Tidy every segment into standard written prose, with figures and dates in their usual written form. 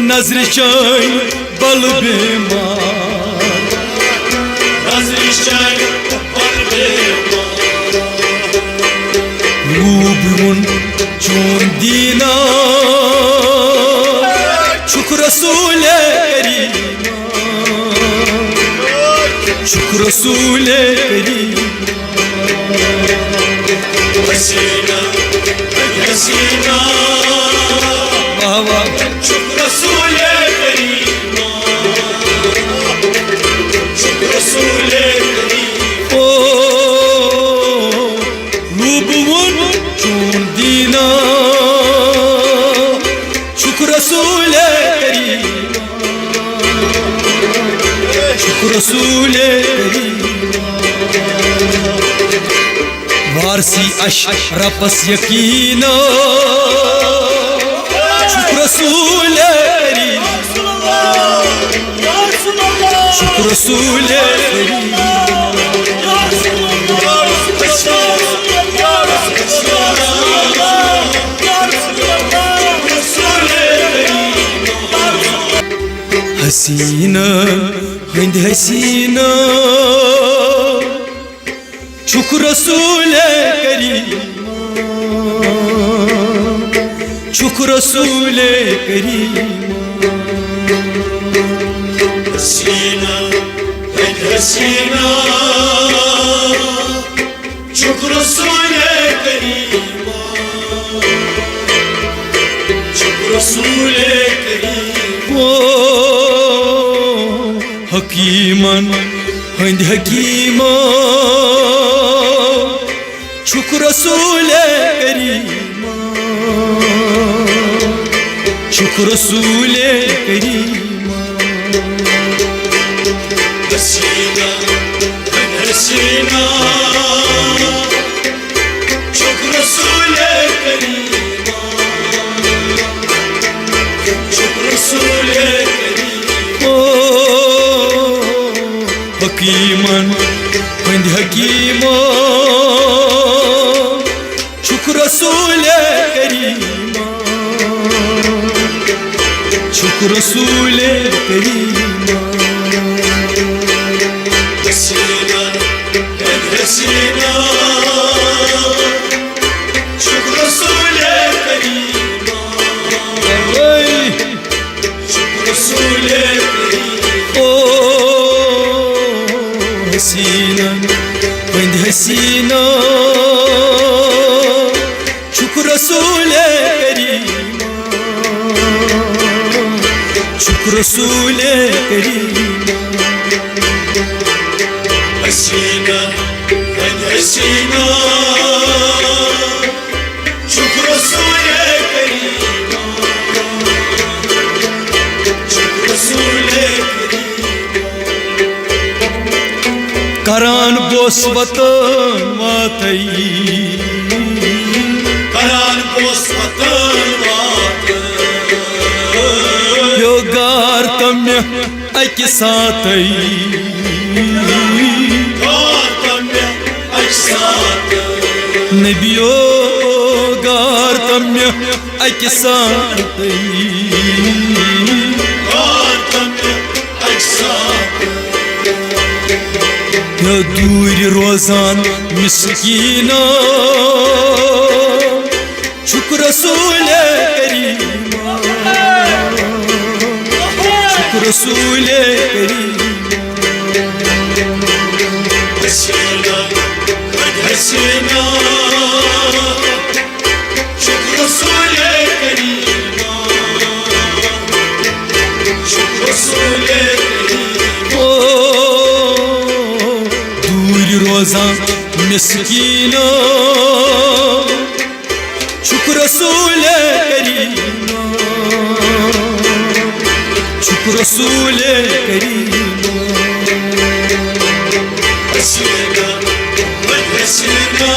नजर चाय बल बेमार नजर चाय बल बेमार रूब उन चोन दीना शुक्र रसूल करीमा शुक्र रसूल करीमा हसीना हसीना बाबा शुक्र रसूल करीमा शुक्र रसूल करीमा ओ रूबुन चोन दीना शुक्र रसूल करीमा शुक्र रसूल करीमा वारसी अशरफस यकीना शुक्र रसूल करीमा शुक्र रसूल करीमा हसीना हिंद हसीना शुक्र रसूल करीमा शुक्र रसूल करीमा हसीना हसीना शुक्र रसूल करीमा शुक्र रसूल करीमा ओ हकीमन हिंद हकीमा शुक्र रसूल करीमा शुक्र रसूल करीमा हसीना हसीना शुक्र रसूल करीमा शुक्र रसूल करीमा ओ हकीमन हिंद हकीमा शुक्र रसूल करीमा शुक्र रसूल करीमा हसीना हसीना शुक्र रसूल करीमा शुक्र रसूल करीमा ओ हसीना हिंद हसीना शुक्र रसूल करीमा शुक्र रसूल करीमा हसीना हसीना शुक्र रसूल करीमा शुक्र रसूल करान बोस वतन वातई करान बोस वतन वातई यो गार तम्य अकि सातई नबियो गार तम्य अकि सातई यो दूर रोजान मिस्कीना शुक्र रसूल करीमा शुक्र रसूल करीमा हसीना हसीना शुक्र रसूल करीमा शुक्र रसूल करीमा ओ दूर रोजान मिस्कीना शुक्र रसूल करीमा शुक्र रसूल करीमा हसीना हसीना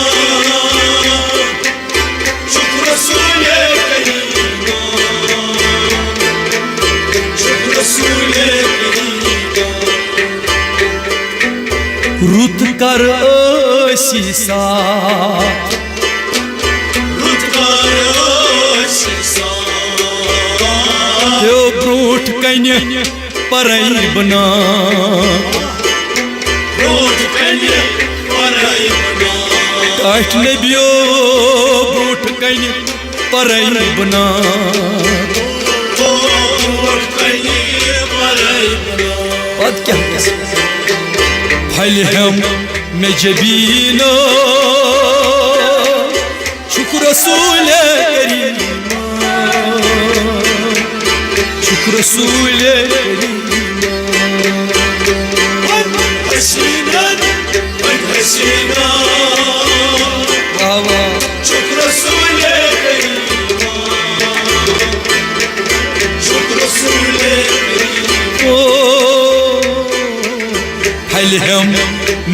शुक्र रसूल करीमा शुक्र रसूल करीमा रुत कर ऐसी साथ रुत कर ऐसी साथ यो ब्रो कन्य परई बना ब्रोट कन्य परई बना काट नबियो ब्रोट कन्य परई बना ब्रोट कन्य परई बना और क्या फैल हम में जबीनो शुक्र रसूल करीम शुक्र रसूल हसीना हसीना बाबा शुक्र रसूल करीम शुक्र रसूल करीम ओ फैल हम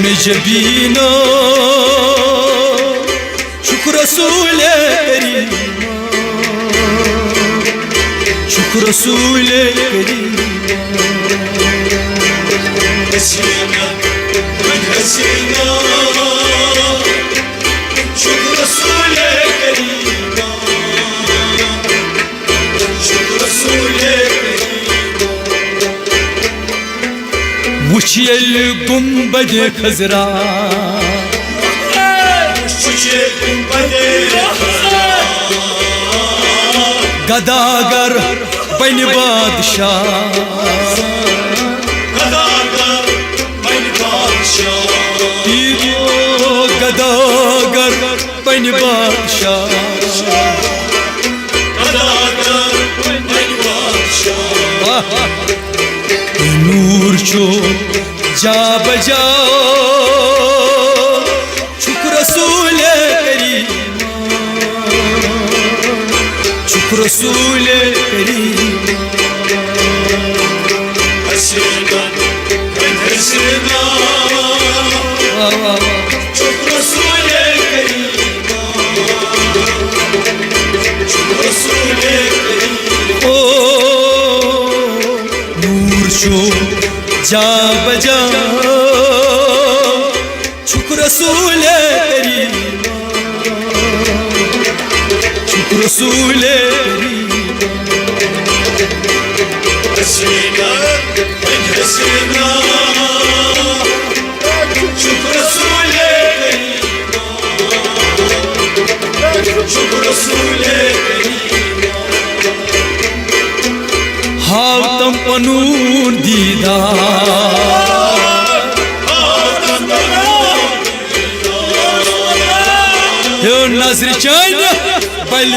में जबीनो शुक्र रसूल करीम शुक्र रसूल करीम हसीना हसीना शुक्र रसूल करीम शुक्र रसूल करीम वुचियल गुंबद खजरा गदागर बन बादशाह गदागर बन बादशाह नूर चो जा बजाओ शुक्र रसूल करीम शुक्र रसूल करीम हसीना हसीना शुक्र रसूल करीम शुक्र रसूल करीम ओ नूर चो जा बजा शुक्र रसूल करीम शुक्र रसूल करीम हसीना हसीना शुक्र रसूल करीम शुक्र रसूल करीम हाव तम पनूर दीदा यो नजर चाइन बल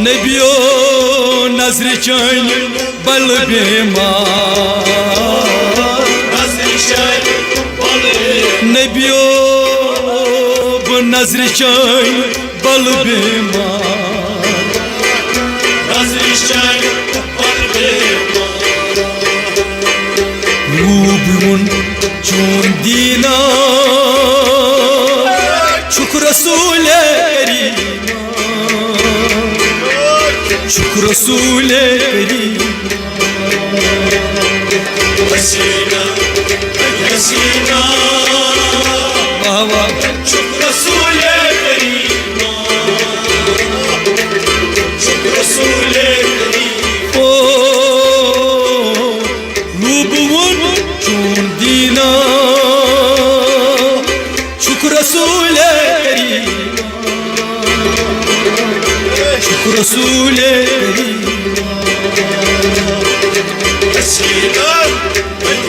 नबियो नजर चाइन बल नबियो नजर चाइन बल रूबुन चोन दीना शुक्र रसूल करीम शुक्र रसूल करीम हसीना हसीना बाबा शुक्र रसूल करीम शुक्र रसूल करीम ओ रूबुन चोन दीना शुक्र रसूल करीम शुक्र रसूल करीम हसीना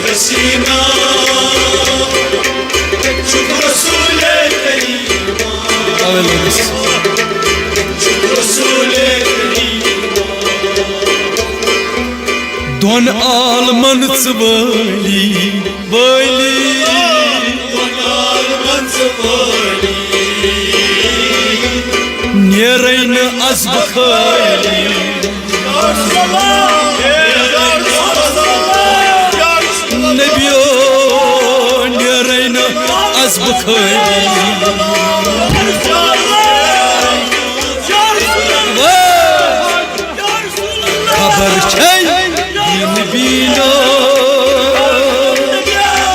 हसीना शुक्र रसूल करीम शुक्र रसूल करीम दोन आलमन वली वली नेरन अज़ब खली नबियो नेरन अज़ब खली खबर छै बीनो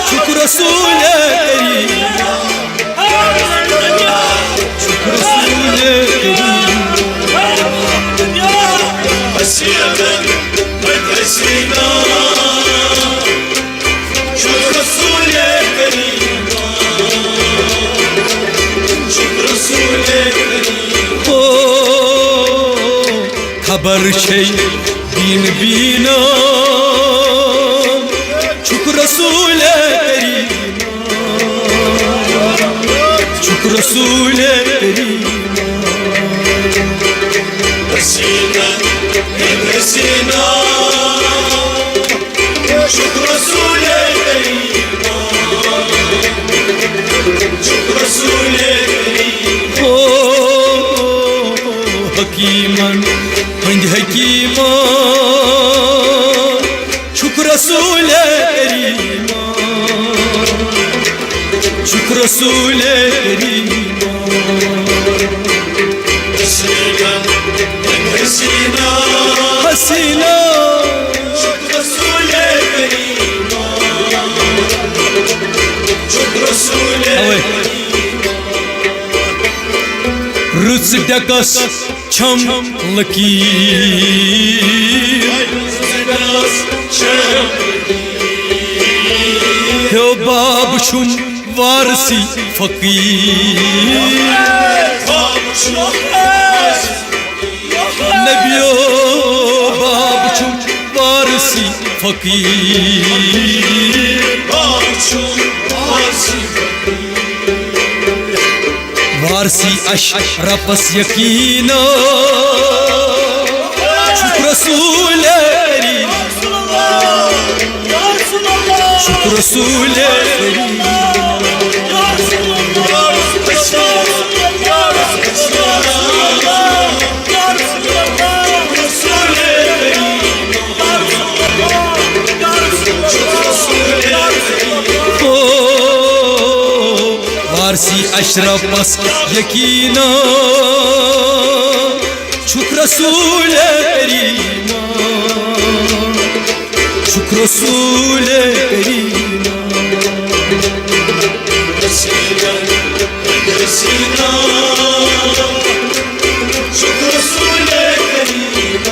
शुक्र रसूल करीम शुक्र रसूल करीम हसीना शुक्र रसूल करीम शुक्र रसूल करीम ओ खबर छे दिन बीना शुक्र रसूल करीम शुक्र रसूल करीम हसीना हसीना शुक्र रसूल करीम शुक्र रसूल करीम ओ हकीमन हंद हकीमा शुक्र रसूल करीम शुक्र रसूल करीम हसीना हसीना हसीना शुक्र रसूल करीम शुक्र रसूल रुच डकस छम लकीर हो बाब शुम वारसी फकीर नबियो बाब शुम वारसी फकीर वारसी अशरफस यकीना शुक्र रसूल करीम शुक्र रसूल करीम ओ वारसी अशरफस यकीना शुक्र रसूल करीम शुक्र रसूल करीम हसीना हसीना शुक्र रसूल करीम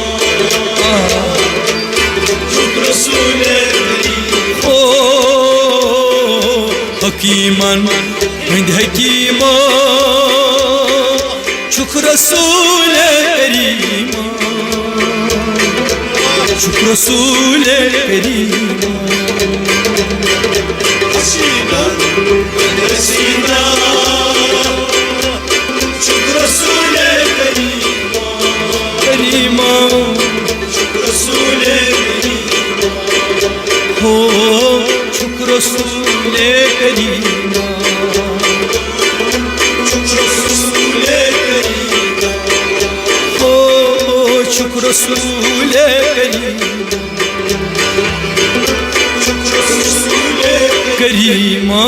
शुक्र रसूल करीम ओ हकीमन हंद हकीमा शुक्र रसूल करीम शुक्र रसूल करीम हसीना हसीना शुक्र रसूल करीम करीम शुक्र रसूल करीम हो शुक्र रसूल करीम शुक्र रसूल करीम हो शुक्र रसूल करीम शुक्र रसूल करीमा